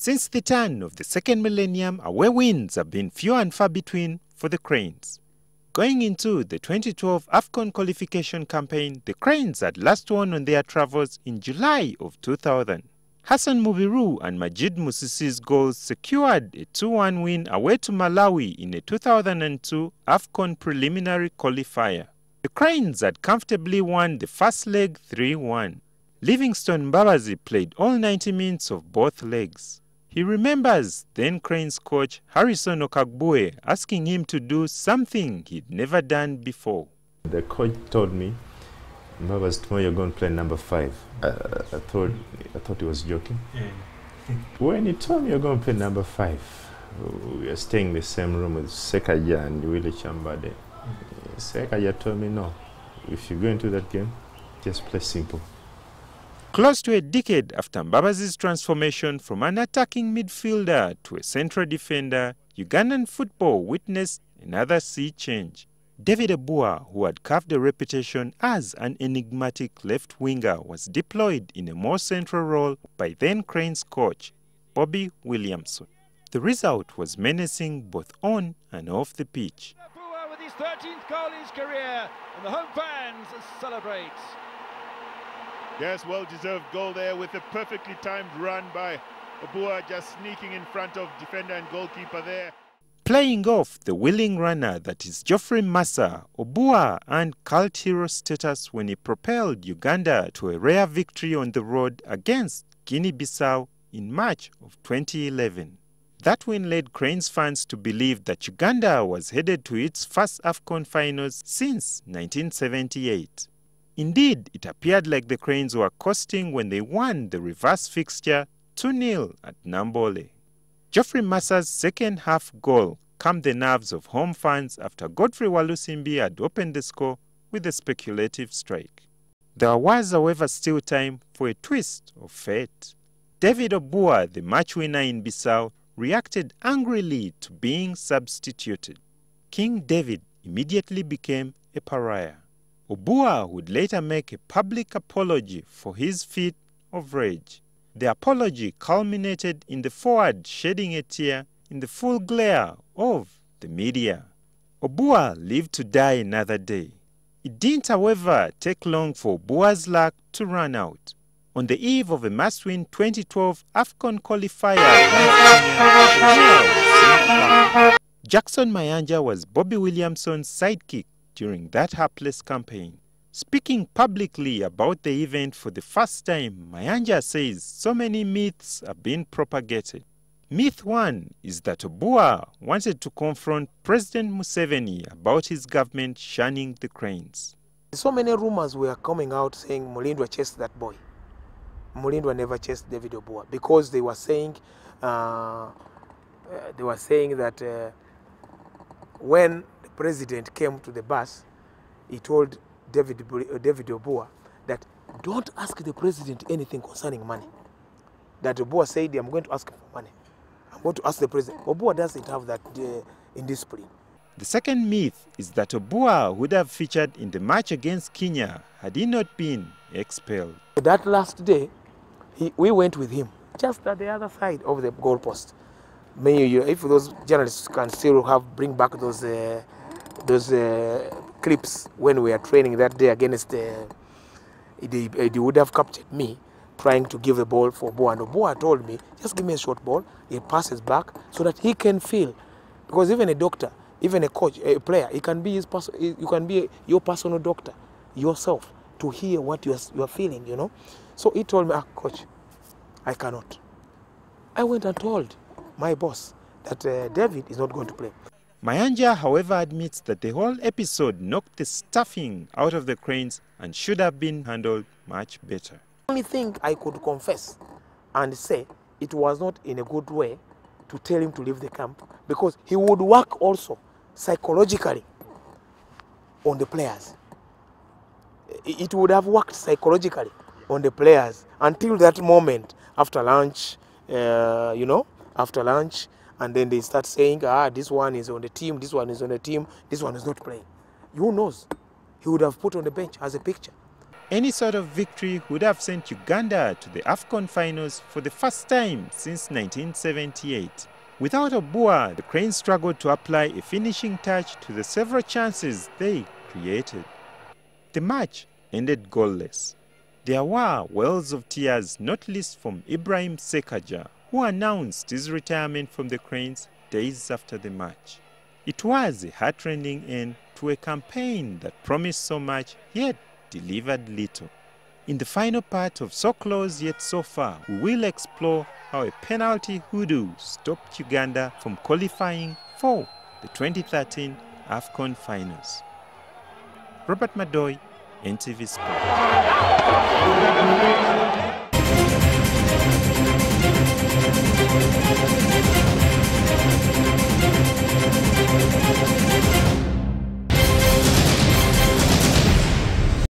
Since the turn of the second millennium, away wins have been few and far between for the Cranes. Going into the 2012 AFCON qualification campaign, the Cranes had last won on their travels in July of 2000. Hassan Mubiru and Majid Musisi's goals secured a 2-1 win away to Malawi in a 2002 AFCON preliminary qualifier. The Cranes had comfortably won the first leg 3-1. Livingstone Mbabazi played all 90 minutes of both legs. He remembers then Cranes coach Harrison Okagbue asking him to do something he'd never done before. The coach told me, Mbabazi, tomorrow you're going to play number 5. I thought he was joking. When he told me you're going to play number 5, we were staying in the same room with Sekaja and Willie Chambade. Sekaja told me, no, if you go into that game, just play simple. Close to a decade after Mbabazi's transformation from an attacking midfielder to a central defender, Ugandan football witnessed another sea change. David Obua, who had carved a reputation as an enigmatic left winger, was deployed in a more central role by then Cranes coach Bobby Williamson. The result was menacing both on and off the pitch. Obua with his 13th goal in his career, and the home fans celebrate. Yes, well-deserved goal there with a perfectly timed run by Obua, just sneaking in front of defender and goalkeeper there. Playing off the willing runner that is Geoffrey Massa, Obua earned cult hero status when he propelled Uganda to a rare victory on the road against Guinea-Bissau in March of 2011. That win led Cranes fans to believe that Uganda was headed to its first AFCON finals since 1978. Indeed, it appeared like the Cranes were coasting when they won the reverse fixture 2-0 at Nambole. Geoffrey Massa's second half goal calmed the nerves of home fans after Godfrey Walusimbi had opened the score with a speculative strike. There was, however, still time for a twist of fate. David Obua, the match winner in Bissau, reacted angrily to being substituted. King David immediately became a pariah. Obua would later make a public apology for his fit of rage. The apology culminated in the forward shedding a tear in the full glare of the media. Obua lived to die another day. It didn't, however, take long for Obua's luck to run out. On the eve of a must-win 2012 AFCON qualifier, Jackson Mayanja was Bobby Williamson's sidekick during that hapless campaign. Speaking publicly about the event for the first time, Mayanja says so many myths have been propagated. Myth 1 is that Obua wanted to confront President Museveni about his government shunning the Cranes. So many rumors were coming out saying Mulindwa chased that boy. Mulindwa never chased David Obua because they were saying that when the president came to the bus, he told David Obua that don't ask the president anything concerning money. That Obua said, I'm going to ask him for money. I'm going to ask the president. Obua doesn't have that indiscipline. The second myth is that Obua would have featured in the match against Kenya had he not been expelled. That last day, we went with him just at the other side of the goalpost. Maybe if those journalists can still bring back those clips when we are training that day against they would have captured me trying to give the ball for Obua. And Obua told me, just give me a short ball, he passes back so that he can feel. Because even a doctor, even a coach, a player, he can be you can be your personal doctor yourself to hear what you are feeling, you know. So he told me, coach, I cannot. I went and told my boss that David is not going to play. Mayanja, however, admits that the whole episode knocked the stuffing out of the Cranes and should have been handled much better. The only thing I could confess and say it was not in a good way to tell him to leave the camp, because he would work also psychologically on the players. It would have worked psychologically on the players until that moment after lunch, after lunch, and then they start saying, this one is on the team, this one is on the team, this one is not playing. Who knows? He would have put on the bench as a picture. Any sort of victory would have sent Uganda to the AFCON finals for the first time since 1978. Without Obua, the Cranes struggled to apply a finishing touch to the several chances they created. The match ended goalless. There were wells of tears, not least from Ibrahim Sekaja, who announced his retirement from the Cranes days after the match. It was a heart-rending end to a campaign that promised so much yet delivered little. In the final part of So Close Yet So Far, we will explore how a penalty hoodoo stopped Uganda from qualifying for the 2013 AFCON finals. Robert Madoy, NTV Sport.